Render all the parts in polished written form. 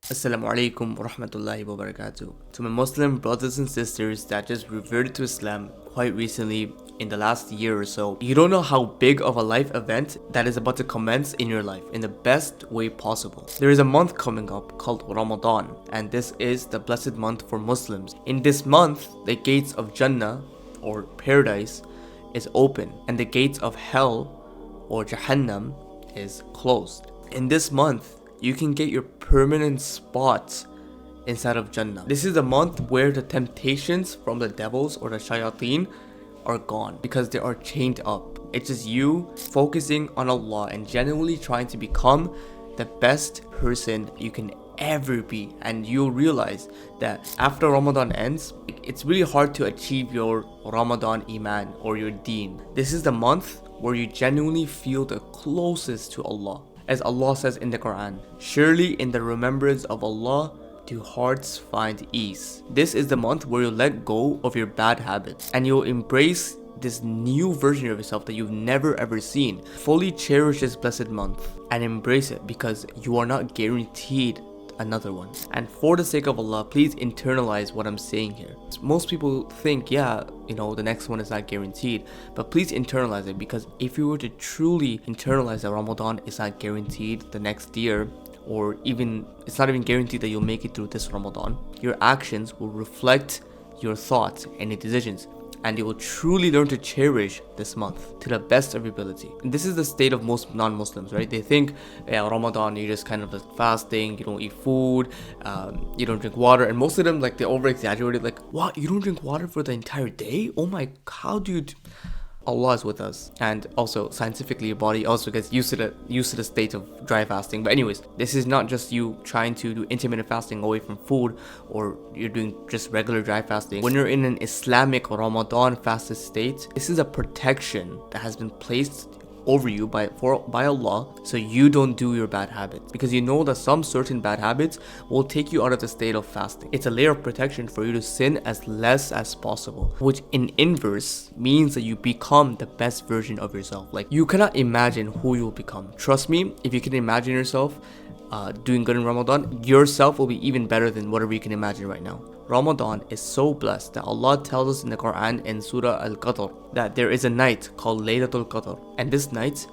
Assalamu alaikum wa rahmatullahi wa barakatuh. To my Muslim brothers and sisters that just reverted to Islam quite recently in the last year or so, you don't know how big of a life event that is about to commence in your life in the best way possible. There is a month coming up called Ramadan, and this is the blessed month for Muslims. In this month, the gates of Jannah or paradise is open, and the gates of hell or Jahannam is closed. In this month, you can get your permanent spot inside of Jannah. This is the month where the temptations from the devils or the shayateen are gone because they are chained up. It's just you focusing on Allah and genuinely trying to become the best person you can ever be. And you'll realize that after Ramadan ends, it's really hard to achieve your Ramadan Iman or your Deen. This is the month where you genuinely feel the closest to Allah. As Allah says in the Quran, surely in the remembrance of Allah do hearts find ease. This is the month where you let go of your bad habits and you'll embrace this new version of yourself that you've never ever seen. Fully cherish this blessed month and embrace it because you are not guaranteed another one. And for the sake of Allah, please internalize what I'm saying here. Most people think, yeah, the next one is not guaranteed, but please internalize it, because if you were to truly internalize that Ramadan is not guaranteed the next year, or even it's not even guaranteed that you'll make it through this Ramadan, your actions will reflect your thoughts and your decisions, and you will truly learn to cherish this month to the best of your ability. And this is the state of most non-Muslims, right? They think, yeah, Ramadan, you're just kind of like fasting, you don't eat food, you don't drink water, and most of them, like, they over-exaggerate it, like, what, you don't drink water for the entire day? Oh my, how do you Allah is with us, and also scientifically your body also gets used to the state of dry fasting. But anyways, this is not just you trying to do intermittent fasting away from food, or you're doing just regular dry fasting. When you're in an Islamic Ramadan fasted state, this is a protection that has been placed over you by Allah, so you don't do your bad habits, because you know that some certain bad habits will take you out of the state of fasting. It's a layer of protection for you to sin as less as possible, which in inverse means that you become the best version of yourself. Like, you cannot imagine who you'll become. Trust me, if you can imagine yourself doing good in Ramadan, yourself will be even better than whatever you can imagine right now. Ramadan is so blessed that Allah tells us in the Quran in Surah Al-Qadr that there is a night called Laylatul Qadr, and this night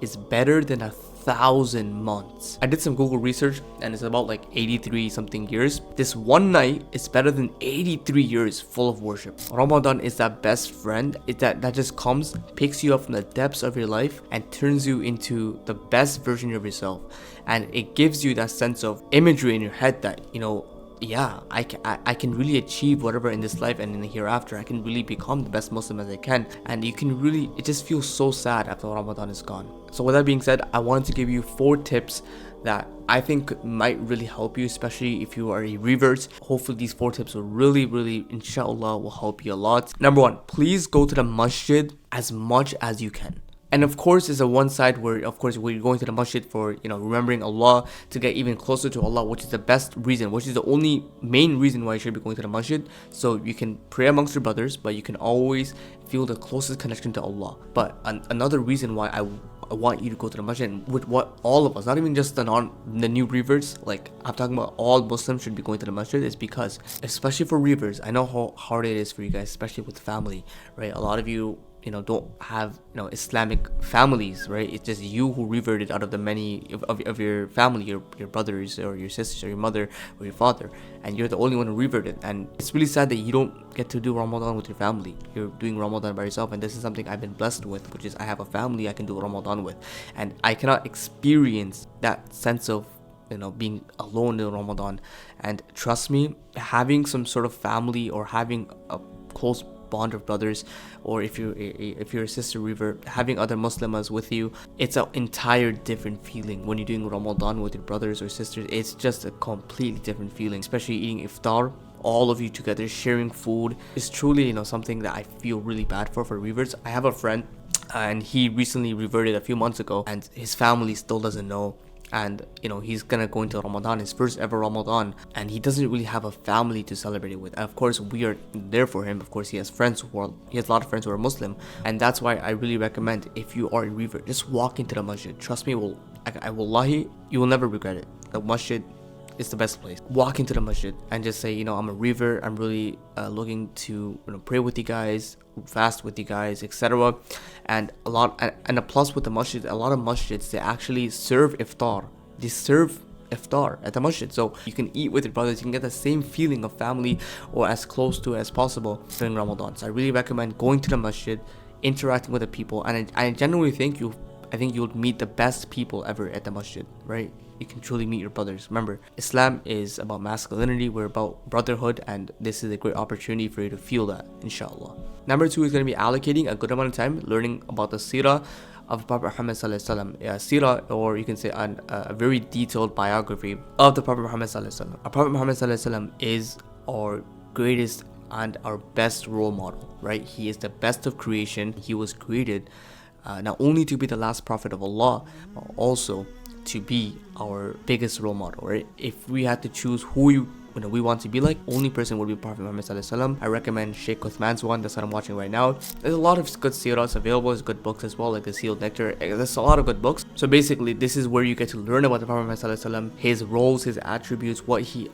is better than 1,000 months. I did some Google research and it's about like 83 something years. This one night is better than 83 years full of worship. Ramadan is that best friend that just comes, picks you up from the depths of your life and turns you into the best version of yourself. And it gives you that sense of imagery in your head that, yeah, I can really achieve whatever in this life and in the hereafter. I can really become the best Muslim as I can. And it just feels so sad after Ramadan is gone. So with that being said, I wanted to give you 4 tips that I think might really help you, especially if you are a revert. Hopefully these 4 tips will really, inshallah, will help you a lot. Number 1, please go to the masjid as much as you can. And of course, it's a one side where, of course, we're going to the masjid for, remembering Allah, to get even closer to Allah, which is the best reason, which is the only main reason why you should be going to the masjid. So you can pray amongst your brothers, but you can always feel the closest connection to Allah. But another reason why I want you to go to the masjid, with what all of us, not even just the new reverts, like I'm talking about all Muslims should be going to the masjid, is because, especially for reverts, I know how hard it is for you guys, especially with family, right? A lot of you don't have Islamic families, right? It's just you who reverted out of the many of your family, your brothers or your sisters or your mother or your father, and you're the only one who reverted. And it's really sad that you don't get to do Ramadan with your family. You're doing Ramadan by yourself, and this is something I've been blessed with, which is I have a family I can do Ramadan with, and I cannot experience that sense of being alone in Ramadan. And trust me, having some sort of family or having a close bond of brothers, or if you're a sister revert, having other Muslimas with you, it's an entire different feeling. When you're doing Ramadan with your brothers or sisters, it's just a completely different feeling, especially eating iftar, all of you together sharing food. Is truly something that I feel really bad for reverts. I have a friend and he recently reverted a few months ago, and his family still doesn't know. and he's gonna go into Ramadan, his first ever Ramadan, and he doesn't really have a family to celebrate it with. And of course we are there for him. Of course he has he has a lot of friends who are Muslim, and that's why I really recommend, if you are a revert, just walk into the masjid. Trust me, I wallahi, you will never regret it. The masjid is the best place. Walk into the masjid and just say, I'm a revert, I'm really looking to pray with you guys, fast with you guys, etc. And a plus with the masjid, a lot of masjids, they actually serve iftar. They serve iftar at the masjid, so you can eat with your brothers. You can get the same feeling of family, or as close to it as possible during Ramadan. So I really recommend going to the masjid, interacting with the people, and I genuinely think you'll meet the best people ever at the masjid, right? You can truly meet your brothers. Remember, Islam is about masculinity, we're about brotherhood, and this is a great opportunity for you to feel that, inshallah. Number 2 is going to be allocating a good amount of time learning about the seerah of Prophet Muhammad sallallahu alaihi wasallam. Seerah, or you can say a very detailed biography of the Prophet Muhammad sallallahu alaihi wasallam. Prophet Muhammad sallallahu alaihi wasallam is our greatest and our best role model, right? He is the best of creation. He was created not only to be the last prophet of Allah, but also to be our biggest role model, right? If we had to choose who we want to be like, only person would be Prophet Muhammad sallallahu alaihi wasallam. I recommend Sheikh Uthman's one, that's what I'm watching right now. There's a lot of good seerahs available, there's good books as well, like the Sealed Nectar. There's a lot of good books. So basically, this is where you get to learn about the Prophet Muhammad sallallahu alaihi wasallam, his roles, his attributes,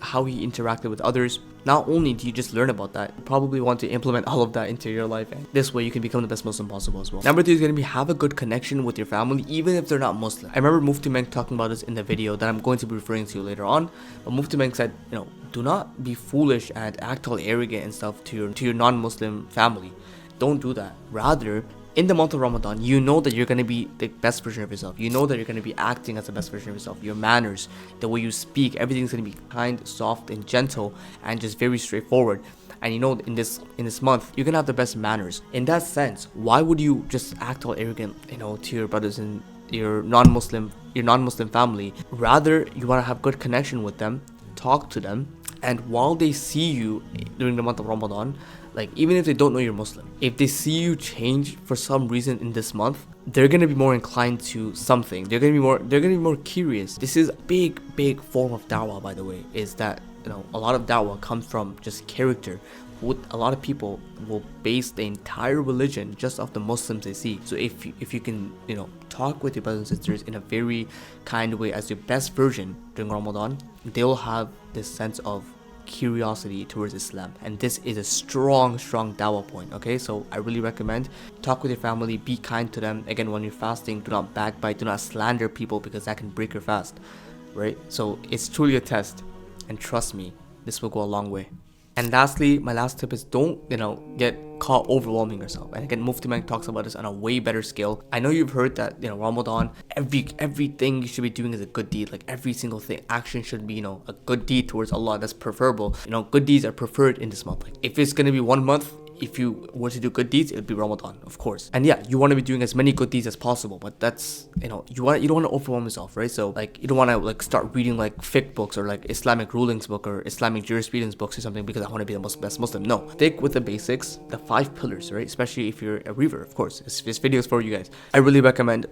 how he interacted with others. Not only do you just learn about that, you probably want to implement all of that into your life, and this way you can become the best Muslim possible as well. Number 3 is going to be have a good connection with your family, even if they're not Muslim. I remember Mufti Menk talking about this in the video that I'm going to be referring to later on. But Mufti Menk said, do not be foolish and act all arrogant and stuff to your non-Muslim family. Don't do that. Rather, in the month of Ramadan, you know that you're going to be the best version of yourself. You know that you're going to be acting as the best version of yourself. Your manners, the way you speak, everything's going to be kind, soft, and gentle, and just very straightforward. And in this month, you're going to have the best manners. In that sense, why would you just act all arrogant, to your brothers and your non-Muslim family? Rather, you want to have good connection with them, talk to them, and while they see you during the month of Ramadan, like even if they don't know you're Muslim, if they see you change for some reason in this month, they're gonna be more inclined to something. They're gonna be more curious. This is a big form of da'wah, by the way, is that a lot of da'wah comes from just character. A lot of people will base the entire religion just off the Muslims they see. So if you can talk with your brothers and sisters in a very kind way as your best version during Ramadan, they'll have this sense of curiosity towards Islam, and this is a strong dawah point. Okay, so I really recommend talk with your family, be kind to them. Again, when you're fasting, do not backbite, do not slander people, because that can break your fast, right? So it's truly a test, and trust me, this will go a long way. And lastly, my last tip is don't get caught overwhelming yourself. And again, Mufti Menk talks about this on a way better scale. I know you've heard that Ramadan, everything you should be doing is a good deed. Like every single action should be a good deed towards Allah. That's preferable. Good deeds are preferred in this month. Like if it's gonna be 1 month, if you were to do good deeds, it would be Ramadan, of course. And yeah, you want to be doing as many good deeds as possible, but that's you don't want to overwhelm yourself, right? So like you don't want to start reading fiqh books or Islamic rulings book or Islamic jurisprudence books or something because I want to be the best Muslim. No, stick with the basics, the 5 pillars, right? Especially if you're a revert, of course. This video is for you guys. I really recommend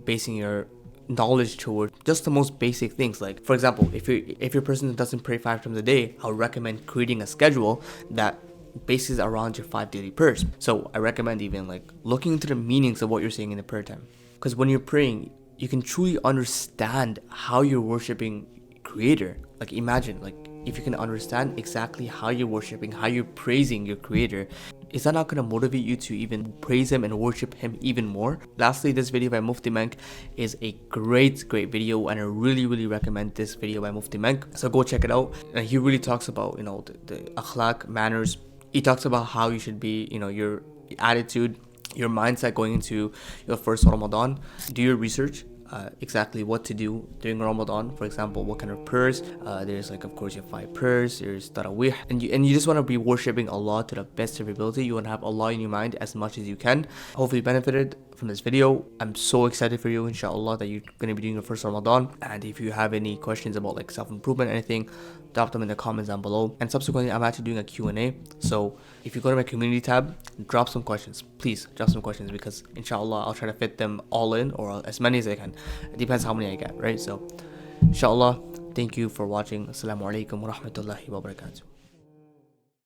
basing your knowledge toward just the most basic things. Like for example, if you're a person that doesn't pray 5 times a day, I would recommend creating a schedule that bases around your 5 daily prayers. So I recommend even looking into the meanings of what you're saying in the prayer time, because when you're praying, you can truly understand how you're worshiping Creator. Imagine if you can understand exactly how you're worshiping, how you're praising your Creator, is that not going to motivate you to even praise Him and worship Him even more? Lastly, this video by Mufti Menk is a great video, and I really recommend this video by Mufti Menk. So go check it out. And he really talks about the akhlaq, manners. He talks about how you should be, your attitude, your mindset going into your first Ramadan. Do your research. Exactly what to do during Ramadan. For example, what kind of prayers. There's of course your 5 prayers. There's tarawih, and you just want to be worshipping Allah to the best of your ability. You want to have Allah in your mind as much as you can. Hopefully you benefited from this video. I'm so excited for you, inshallah, that you're going to be doing your first Ramadan. And if you have any questions about self-improvement, anything, drop them in the comments down below. And subsequently, I'm actually doing a Q&A. So if you go to my community tab, drop some questions. Please please drop some questions, because inshallah I'll try to fit them all in, or as many as I can. It depends how many I get, right? So inshallah, thank you for watching. Assalamu alaikum wa rahmatullahi wa barakatuh.